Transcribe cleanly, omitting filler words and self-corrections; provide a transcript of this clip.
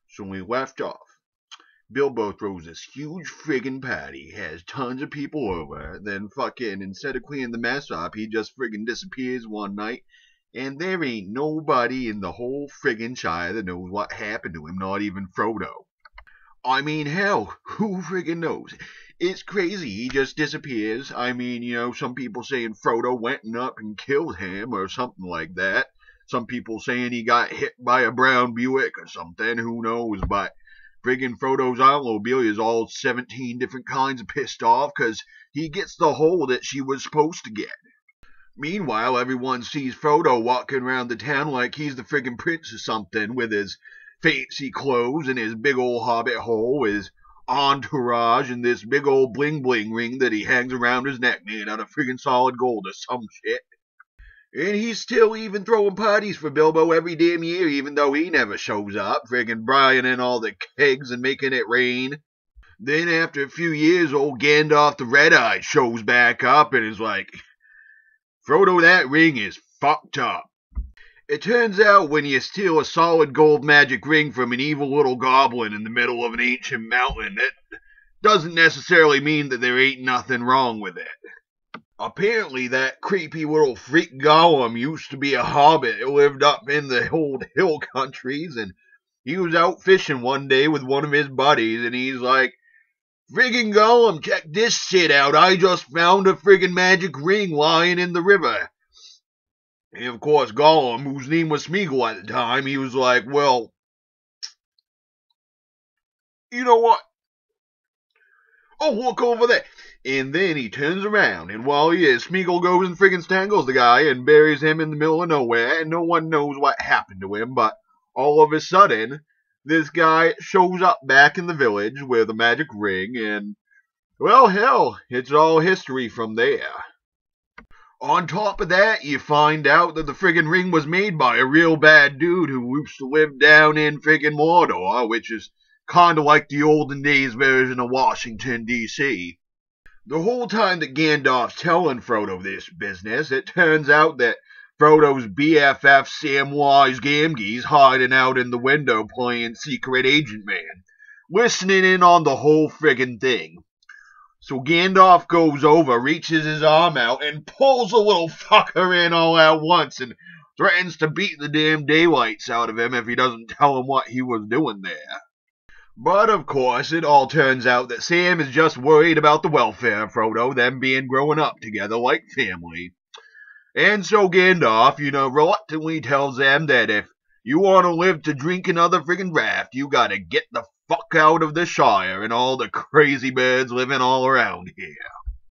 So we left off. Bilbo throws this huge friggin' party, has tons of people over, then fucking, instead of cleaning the mess up, he just friggin' disappears one night, and there ain't nobody in the whole friggin' Shire that knows what happened to him, not even Frodo. I mean, hell, who friggin' knows? It's crazy, he just disappears. I mean, some people saying Frodo went up and killed him or something like that. Some people saying he got hit by a brown Buick or something, who knows, but friggin' Frodo's automobile is all 17 different kinds of pissed off because he gets the hole that she was supposed to get. Meanwhile, everyone sees Frodo walking around the town like he's the friggin' prince or something with his fancy clothes and his big old hobbit hole, his entourage, and this big old bling bling ring that he hangs around his neck made out of friggin' solid gold or some shit. And he's still even throwing parties for Bilbo every damn year, even though he never shows up, friggin' Brian and all the kegs and making it rain. Then after a few years, old Gandalf the Red-Eyed shows back up and is like, Frodo, that ring is fucked up. It turns out when you steal a solid gold magic ring from an evil little goblin in the middle of an ancient mountain, that doesn't necessarily mean that there ain't nothing wrong with it. Apparently that creepy little freak Gollum used to be a hobbit that lived up in the old hill countries, and he was out fishing one day with one of his buddies, and he's like, friggin' Gollum, check this shit out, I just found a friggin' magic ring lying in the river. And of course Gollum, whose name was Smeagol at the time, he was like, well, you know what? Oh, look over there. And then he turns around, and while he is, Smeagol goes and friggin' strangles the guy and buries him in the middle of nowhere, and no one knows what happened to him, but all of a sudden, this guy shows up back in the village with a magic ring, and, well, hell, it's all history from there. On top of that, you find out that the friggin' ring was made by a real bad dude who used to live down in friggin' Mordor, which is kinda like the olden days version of Washington, D.C. The whole time that Gandalf's telling Frodo this business, it turns out that Frodo's BFF Samwise Gamgee's hiding out in the window playing Secret Agent Man, listening in on the whole friggin' thing. So Gandalf goes over, reaches his arm out, and pulls the little fucker in all at once and threatens to beat the damn daylights out of him if he doesn't tell him what he was doing there. But of course, it all turns out that Sam is just worried about the welfare of Frodo, them being growing up together like family. And so Gandalf, reluctantly tells them that if you want to live to drink another friggin' draft, you gotta get the fuck out of the Shire and all the crazy birds living all around here.